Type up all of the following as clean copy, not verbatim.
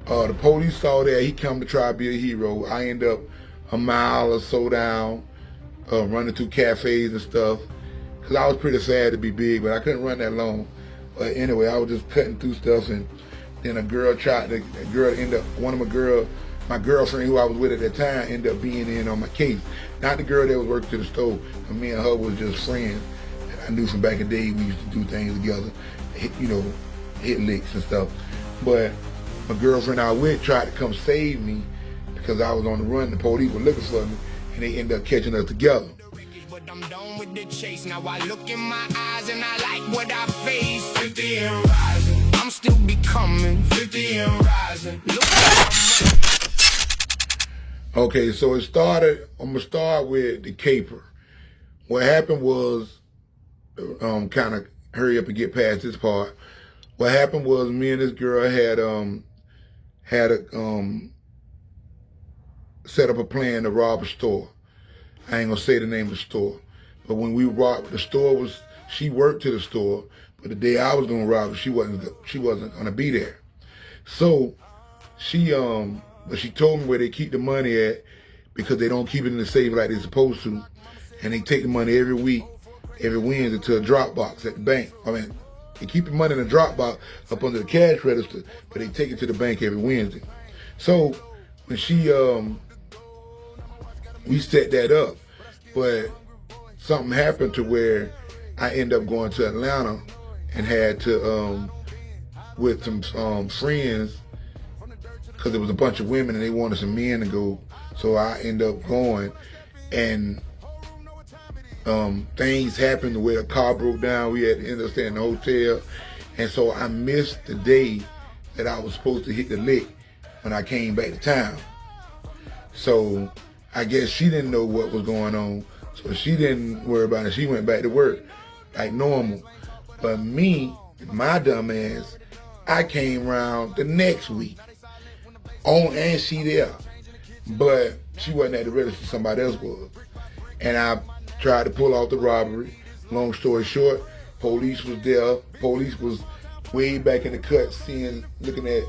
The police saw that. He come to try to be a hero. I end up a mile or so down, running through cafes and stuff, because I was pretty sad to be big, but I couldn't run that long. But anyway, I was just cutting through stuff, and then a girl ended up, my girlfriend who I was with at that time ended up being in on my case. Not the girl that was working to the store, but me and her was just friends. And I knew from back in the day we used to do things together, hit licks and stuff. But my girlfriend I was with tried to come save me because I was on the run. The police were looking for me, and they ended up catching us together. But I'm done with the chase. Now I look in my eyes and I like what I face. 50 and rising. I'm still becoming 50 and rising. Okay, so it started. I'm gonna start with the caper. What happened was, kind of hurry up and get past this part. What happened was, me and this girl had set up a plan to rob a store. I ain't gonna say the name of the store, but when we robbed the store, she worked to the store, but the day I was gonna rob her, she wasn't gonna be there. So but she told me where they keep the money at, because they don't keep it in the safe like they're supposed to, and they take the money every week, every Wednesday, to a drop box at the bank. I mean, they keep the money in a drop box up under the cash register, but they take it to the bank every Wednesday. So when we set that up, but something happened to where I ended up going to Atlanta and had to, with some friends, because there was a bunch of women and they wanted some men to go. So I ended up going, and things happened where the car broke down. We had to end up staying in the hotel. And so I missed the day that I was supposed to hit the lick when I came back to town. So I guess she didn't know what was going on, so she didn't worry about it. She went back to work like normal. But me, my dumb ass, I came around the next week. And she there. But she wasn't at the register, somebody else was. And I tried to pull off the robbery. Long story short, police was there. Police was way back in the cut, looking at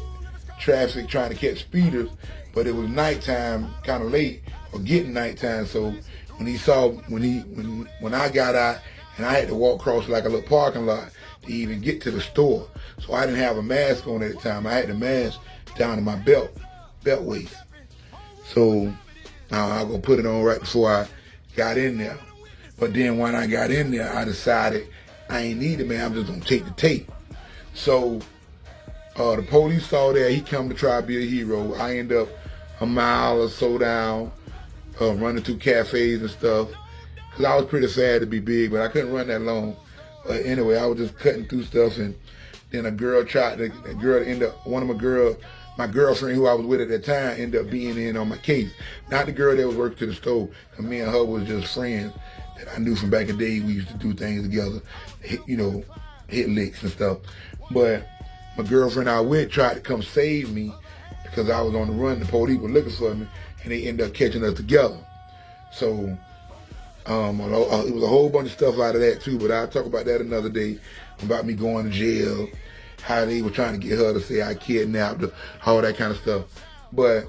traffic, trying to catch speeders. But it was nighttime, kind of late, or getting nighttime. So when I got out, and I had to walk across like a little parking lot to even get to the store. So I didn't have a mask on at the time. I had the mask down to my belt waist. So I was gonna put it on right before I got in there. But then when I got in there, I decided I ain't need it, man. I'm just gonna take the tape. So the police saw that. He come to try to be a hero. I end up a mile or so down, running through cafes and stuff, because I was pretty sad to be big, but I couldn't run that long. But anyway, I was just cutting through stuff, and then my girlfriend who I was with at that time ended up being in on my case. Not the girl that was working to the store, because me and her was just friends that I knew from back in the day. We used to do things together, hit licks and stuff. But my girlfriend I was with tried to come save me because I was on the run. The police were looking for me, and they ended up catching us together. So it was a whole bunch of stuff out of that too, but I'll talk about that another day, about me going to jail, how they were trying to get her to say I kidnapped her, all that kind of stuff. But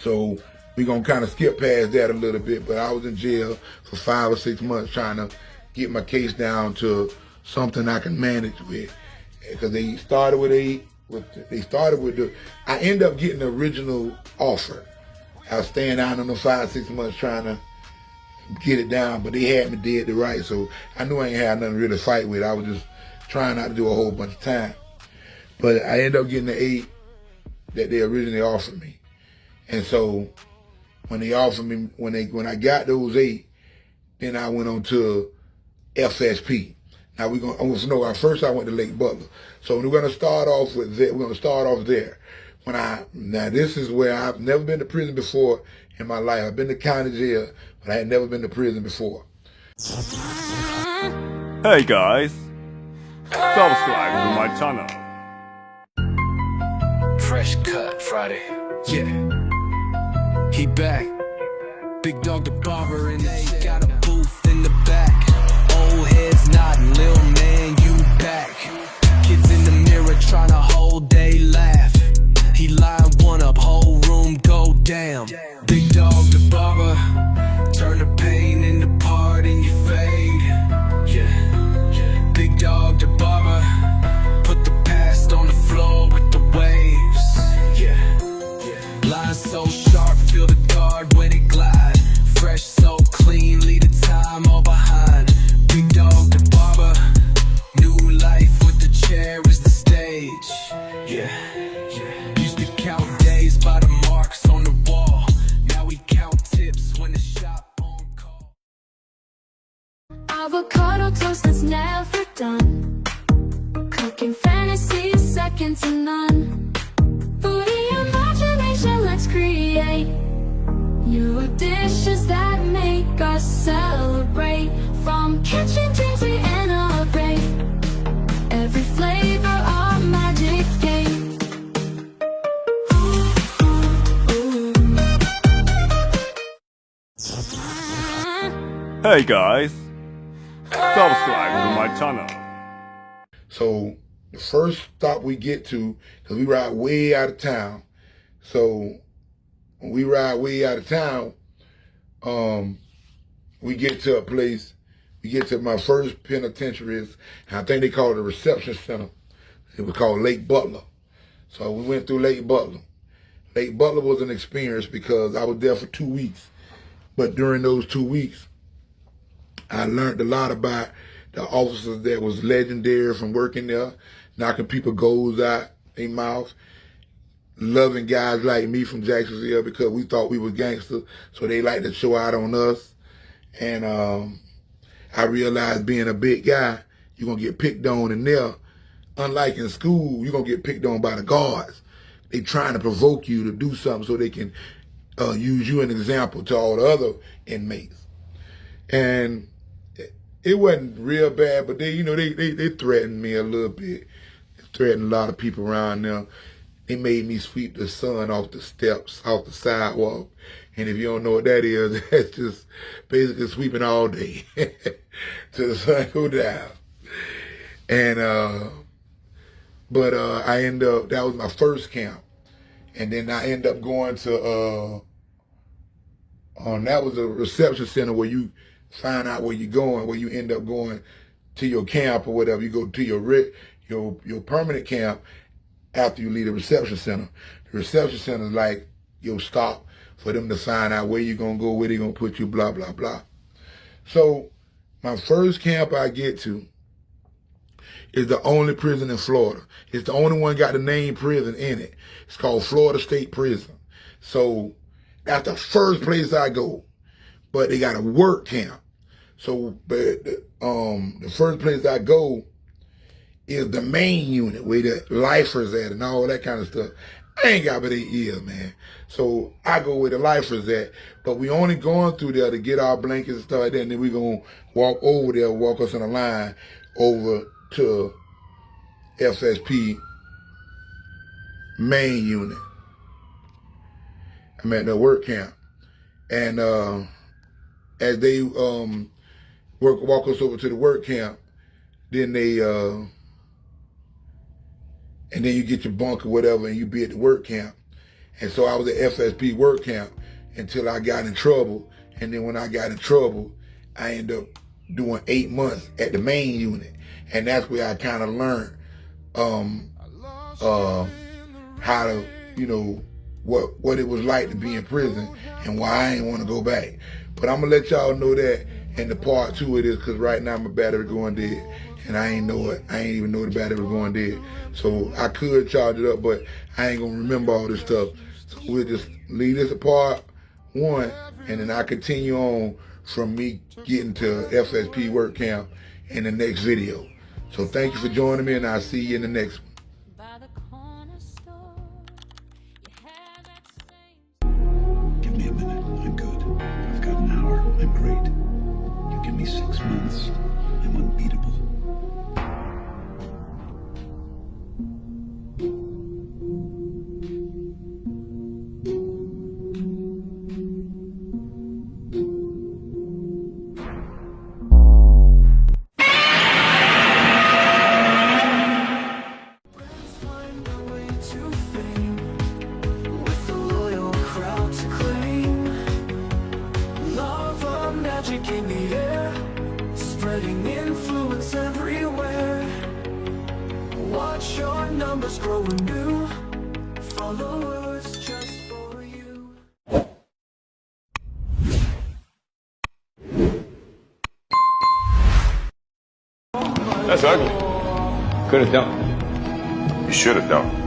so we're gonna kind of skip past that a little bit, but I was in jail for 5 or 6 months trying to get my case down to something I can manage with, because they started with I ended up getting the original offer. I was staying down on the 5 or 6 months trying to get it down, but they had me dead to right, so I knew I ain't had nothing really to fight with. I was just trying not to do a whole bunch of time. But I ended up getting the 8 that they originally offered me. And so when they offered me, when I got those 8, then I went on to FSP. Now first I went to Lake Butler. So we're gonna start off with that. We're gonna start off there. Now this is where I've never been to prison before in my life. I've been to county jail, but I had never been to prison before. Hey guys, subscribe to my channel. Fresh cut Friday. Yeah. He back. Big dog the barber, and they got a booth in the back. Old heads nodding, little man, you back. Kids in the mirror trying to hold they laugh. done. Cooking fantasies second to none. For the imagination, let's create new dishes that make us celebrate. From kitchen dreams we innovate. Every flavor our magic game. Hey guys, subscribe to my channel. So the first stop we get to, because we ride way out of town. So when we ride way out of town, we get to a place, we get to my first penitentiary, and I think they call it a reception center. It was called Lake Butler. So we went through Lake Butler. Lake Butler was an experience because I was there for 2 weeks. But during those 2 weeks, I learned a lot about the officers that was legendary from working there, knocking people goals out their mouth, loving guys like me from Jacksonville because we thought we were gangsters, so they liked to show out on us. And I realized being a big guy, you're going to get picked on in there. Unlike in school, you're going to get picked on by the guards. They trying to provoke you to do something so they can use you as an example to all the other inmates. And it wasn't real bad, but they threatened me a little bit. They threatened a lot of people around there. They made me sweep the sun off the steps, off the sidewalk. And if you don't know what that is, that's just basically sweeping all day till the sun go down. And, I ended up, that was my first camp. And then I ended up going to, that was a reception center where you find out where you're going, where you end up going to your camp or whatever. You go to your permanent camp after you leave the reception center. The reception center is like your stop for them to find out where you're going to go, where they're going to put you, blah, blah, blah. So my first camp I get to is the only prison in Florida. It's the only one got the name prison in it. It's called Florida State Prison. So that's the first place I go. But they got a work camp. So the first place I go is the main unit where the lifers at and all that kind of stuff. I ain't got but 8 years, man. So I go where the lifers at. But we only going through there to get our blankets and stuff like that. And then we going to walk over there, walk us in a line over to FSP main unit. I'm at the work camp. And as they walk us over to the work camp, then they and then you get your bunk or whatever and you be at the work camp. And so I was at FSP work camp until I got in trouble. And then when I got in trouble, I ended up doing 8 months at the main unit. And that's where I kind of learned how to, what it was like to be in prison and why I ain't want to go back. But I'm going to let y'all know that in the part 2 of this, because right now my battery going dead. And I ain't know it. I ain't even know the battery was going dead. So I could charge it up, but I ain't going to remember all this stuff. So we'll just leave this at part 1, and then I continue on from me getting to FSP work camp in the next video. So thank you for joining me, and I'll see you in the next one. Give me a minute. I'm good. I've got an hour. I'm great. You give me 6 months. I'm unbeatable. In the air, spreading influence everywhere. Watch your numbers grow anew. Followers just for you. That's ugly. Could have done. You should have done.